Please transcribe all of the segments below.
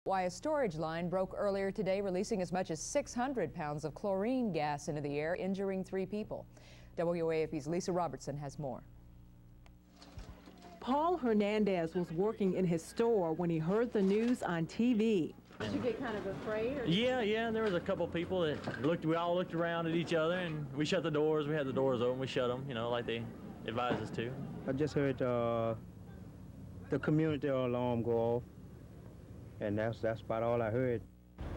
Why a storage line broke earlier today, releasing as much as 600 pounds of chlorine gas into the air, injuring 3 people. WAFB's Lisa Robertson has more. Paul Hernandez was working in his store when he heard the news on TV. Did you get kind of afraid? Yeah. There was a couple people that we all looked around at each other, and we shut the doors. We had the doors open. We shut them, like they advised us to. I just heard the community alarm go off, and that's about all I heard.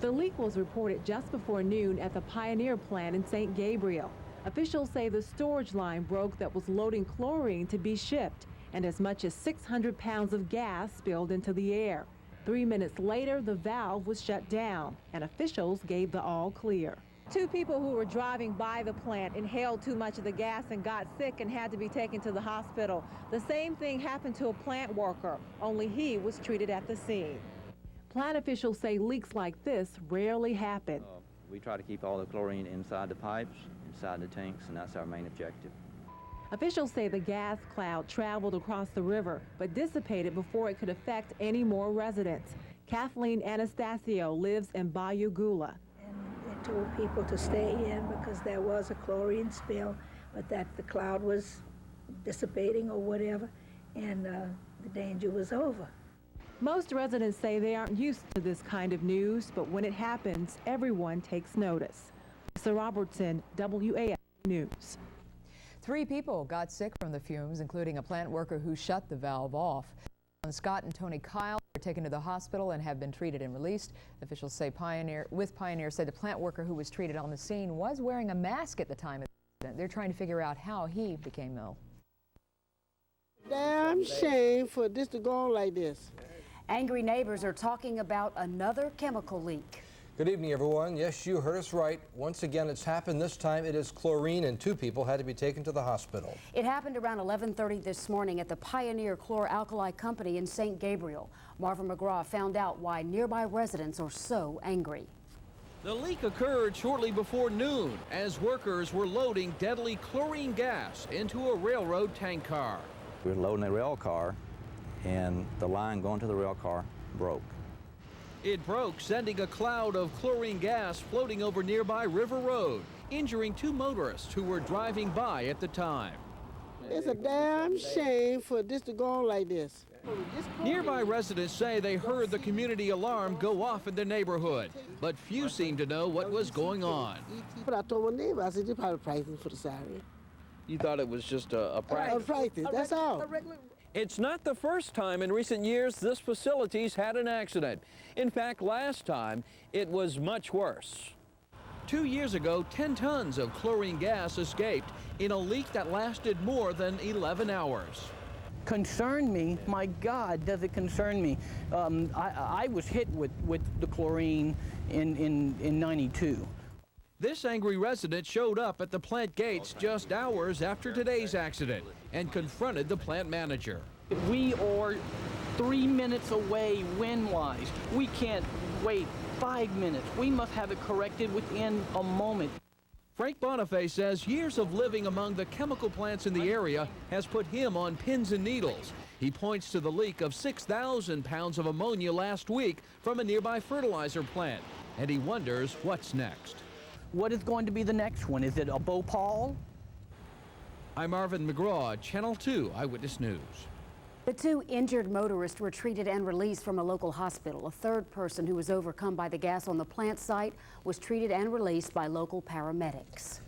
The leak was reported just before noon at the Pioneer Plant in St. Gabriel. Officials say the storage line broke that was loading chlorine to be shipped, and as much as 600 pounds of gas spilled into the air. 3 minutes later, the valve was shut down, and officials gave the all clear. 2 people who were driving by the plant inhaled too much of the gas and got sick and had to be taken to the hospital. The same thing happened to a plant worker, only he was treated at the scene. Plant officials say leaks like this rarely happen. We try to keep all the chlorine inside the pipes, inside the tanks, and that's our main objective. Officials say the gas cloud traveled across the river, but dissipated before it could affect any more residents. Kathleen Anastasio lives in Bayou Gula. And they told people to stay in because there was a chlorine spill, but that the cloud was dissipating or whatever, and the danger was over. Most residents say they aren't used to this kind of news, but when it happens, everyone takes notice. Lisa Robertson, WAFB News. 3 people got sick from the fumes, including a plant worker who shut the valve off. Scott and Tony Kyle were taken to the hospital and have been treated and released. Officials say Pioneer said the plant worker who was treated on the scene was wearing a mask at the time of the incident. They're trying to figure out how he became ill. Damn shame for this to go on like this. Angry neighbors are talking about another chemical leak. Good evening, everyone. Yes, you heard us right. Once again, it's happened. This time it is chlorine, and 2 people had to be taken to the hospital. It happened around 11:30 this morning at the Pioneer Chlor Alkali Company in St. Gabriel. Marvin McGraw found out why nearby residents are so angry. The leak occurred shortly before noon as workers were loading deadly chlorine gas into a railroad tank car. We were loading a rail car, and the line going to the rail car broke. It broke, sending a cloud of chlorine gas floating over nearby River Road, injuring 2 motorists who were driving by at the time. It's a damn shame for this to go on like this. Nearby residents say they heard the community alarm go off in their neighborhood, but few seem to know what was going on. But I told my neighbor, I said, you're probably practicing for the siren. You thought it was just a practice? A practice, that's all. It's not the first time in recent years this facility's had an accident. In fact, last time it was much worse. 2 years ago, 10 tons of chlorine gas escaped in a leak that lasted more than 11 hours. Concern me? My God, does it concern me? I was hit with the chlorine in 92. This angry resident showed up at the plant gates just hours after today's accident and confronted the plant manager. We are 3 minutes away wind-wise. We can't wait 5 minutes. We must have it corrected within a moment. Frank Bonifay says years of living among the chemical plants in the area has put him on pins and needles. He points to the leak of 6,000 pounds of ammonia last week from a nearby fertilizer plant, and he wonders what's next. What is going to be the next one? Is it a Bhopal? I'm Marvin McGraw, Channel 2 Eyewitness News. The 2 injured motorists were treated and released from a local hospital. A 3rd person who was overcome by the gas on the plant site was treated and released by local paramedics.